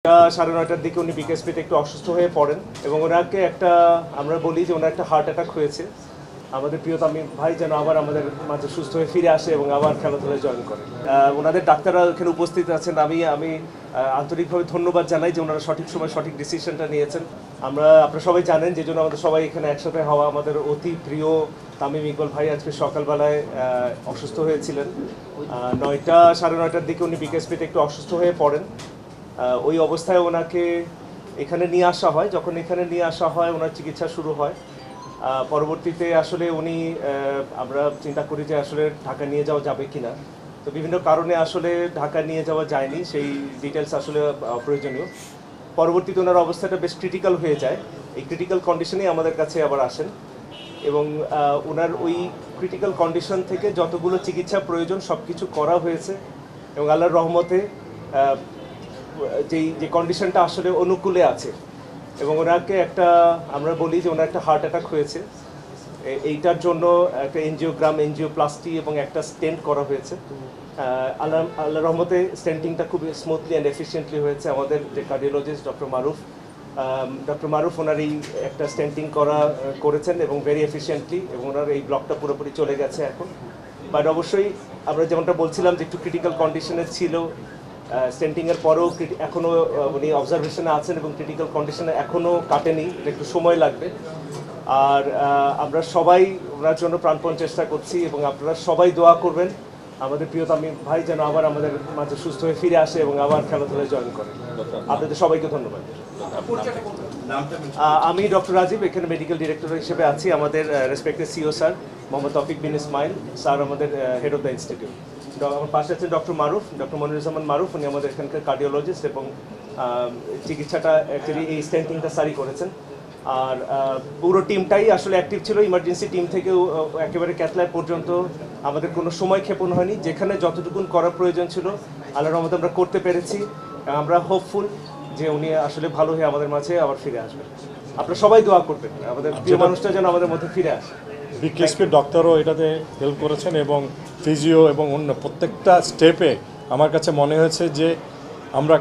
9:30টার দিকে উনি বিকেএসপিতে একটু অসুস্থ হয়ে পড়েন এবং ওনাকে আমরা বলি যে ওনার একটা হার্ট অ্যাটাক হয়েছে। আমাদের প্রিয় তামিম ভাই যেন আবার আমাদের মাঝে সুস্থ হয়ে ফিরে আসে এবং আবার খেলাধুলায় জয়েন করে। ওনাদের ডাক্তাররা এখানে উপস্থিত আছেন। আমি আন্তরিকভাবে ধন্যবাদ জানাই যে ওনারা সঠিক সময় সঠিক ডিসিশনটা নিয়েছেন। আপনারা সবাই জানেন যে জন্য আমাদের সবাই এখানে একসাথে হওয়া। আমাদের অতি প্রিয় তামিম ইকবাল ভাই আজকে সকালবেলায় অসুস্থ হয়েছিলেন। 9:30টার দিকে উনি বিকেএসপিতে একটু অসুস্থ হয়ে পড়েন। ওই অবস্থায় ওনাকে এখানে নিয়ে আসা হয়। যখন এখানে নিয়ে আসা হয় ওনার চিকিৎসা শুরু হয়। পরবর্তীতে আসলে আমরা চিন্তা করি যে আসলে ঢাকা নিয়ে যাওয়া যাবে কিনা। তো বিভিন্ন কারণে আসলে ঢাকা নিয়ে যাওয়া যায়নি, সেই ডিটেলস আসলে প্রয়োজনীয়। পরবর্তীতে ওনার অবস্থাটা বেশ ক্রিটিক্যাল হয়ে যায়। এই ক্রিটিক্যাল কন্ডিশনেই আমাদের কাছে আবার আসেন এবং ওনার ওই ক্রিটিক্যাল কন্ডিশন থেকে যতগুলো চিকিৎসা প্রয়োজন সব কিছু করা হয়েছে এবং আল্লাহর রহমতে যে কন্ডিশনটা আসলে অনুকূলে আছে এবং আমরা বলি যে ওনার একটা হার্ট অ্যাটাক হয়েছে। এইটার জন্য একটা এনজিওপ্লাস্টি এবং একটা স্টেন্ট করা হয়েছে। আল্লাহর রহমতে স্টেন্টিংটা খুব স্মুথলি অ্যান্ড এফিশিয়েন্টলি হয়েছে। আমাদের যে কার্ডিওলজিস্ট ডক্টর মারুফ ওনার এই একটা স্টেন্টিং করেছেন এবং ভেরি এফিশিয়েন্টলি, এবং ওনার এই ব্লকটা পুরোপুরি চলে গেছে এখন। বাট অবশ্যই আমরা যেমনটা বলছিলাম যে একটু ক্রিটিক্যাল কন্ডিশনে ছিল, স্টেন্টিংয়ের পরেও এখনও উনি অবজারভেশনে আছেন এবং ক্রিটিক্যাল কন্ডিশনে এখনও কাটেনি, একটু সময় লাগবে। আর আমরা সবাই ওনার জন্য প্রাণপণ চেষ্টা করছি এবং আপনারা সবাই দোয়া করবেন আমাদের প্রিয় তামিম ভাই যেন আবার আমাদের মাঝে সুস্থ হয়ে ফিরে আসে এবং আবার খেলাধুলায় জয়েন করে। আপনাদের সবাইকে ধন্যবাদ। আমি ডক্টর রাজীব, এখানে মেডিকেল ডিরেক্টর হিসেবে আছি। আমাদের রেসপেক্টেড সিও স্যার মোহাম্মদ তৌফিক বিন ইসমাইল স্যার আমাদের হেড অফ দ্য ইনস্টিটিউট। আমার পাশে আছেন ডক্টর মনিরুজ্জামান মারুফ, উনি আমাদের এখানকার কার্ডিওলজিস্ট এবং চিকিৎসাটা অ্যাকচুয়ালি এই স্টেন্টিংটা স্যারই করেছেন। আর পুরো টিমটাই আসলে অ্যাক্টিভ ছিল, ইমার্জেন্সি টিম থেকেও একেবারে ক্যাথল্যাব পর্যন্ত আমাদের কোনো সময় ক্ষেপণ হয়নি। যেখানে যতটুকুন করার প্রয়োজন ছিল আল্লাহর রহমতে আমরা করতে পেরেছি। আমরা হোপফুল যে উনি আসলে ভালো হয়ে আমাদের মাঝে আবার ফিরে আসবেন। আপনারা সবাই দোয়া করবেন আমাদের প্রিয় মানুষটা যেন আমাদের মধ্যে ফিরে আসে। বিকেএসপির ডক্টরও এটাতে হেল্প করেছেন এবং ফিজিও এবং অন্য প্রত্যেকটা স্টেপে আমার কাছে মনে হয়েছে যে আমরা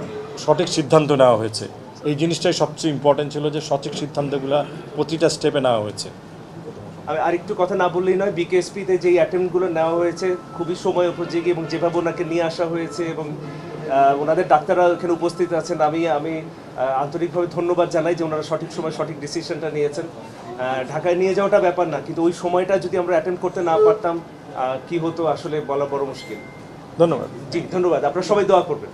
সঠিক সিদ্ধান্ত নেওয়া হয়েছে। এই জিনিসটাই সবচেয়ে ইম্পর্টেন্ট ছিল যে সঠিক সিদ্ধান্তগুলো প্রতিটা স্টেপে নেওয়া হয়েছে। আমি আরেকটু কথা না বললেই নয়, বিকেএসপিতে যেই অ্যাটেম্পটগুলো নেওয়া হয়েছে খুবই সময় উপযোগী এবং যেভাবে ওনাকে নিয়ে আসা হয়েছে এবং ওনাদের ডাক্তাররা এখানে উপস্থিত আছেন। আমি আন্তরিকভাবে ধন্যবাদ জানাই যে ওনারা সঠিক সময় সঠিক ডিসিশনটা নিয়েছেন। ঢাকায় নিয়ে যাওয়াটা ব্যাপার না, কিন্তু ওই সময়টা যদি আমরা অ্যাটেন্ড করতে না পারতাম কি হতো আসলে বলা বড় মুশকিল। ধন্যবাদ। জি ধন্যবাদ। আপনারা সবাই দোয়া করবেন।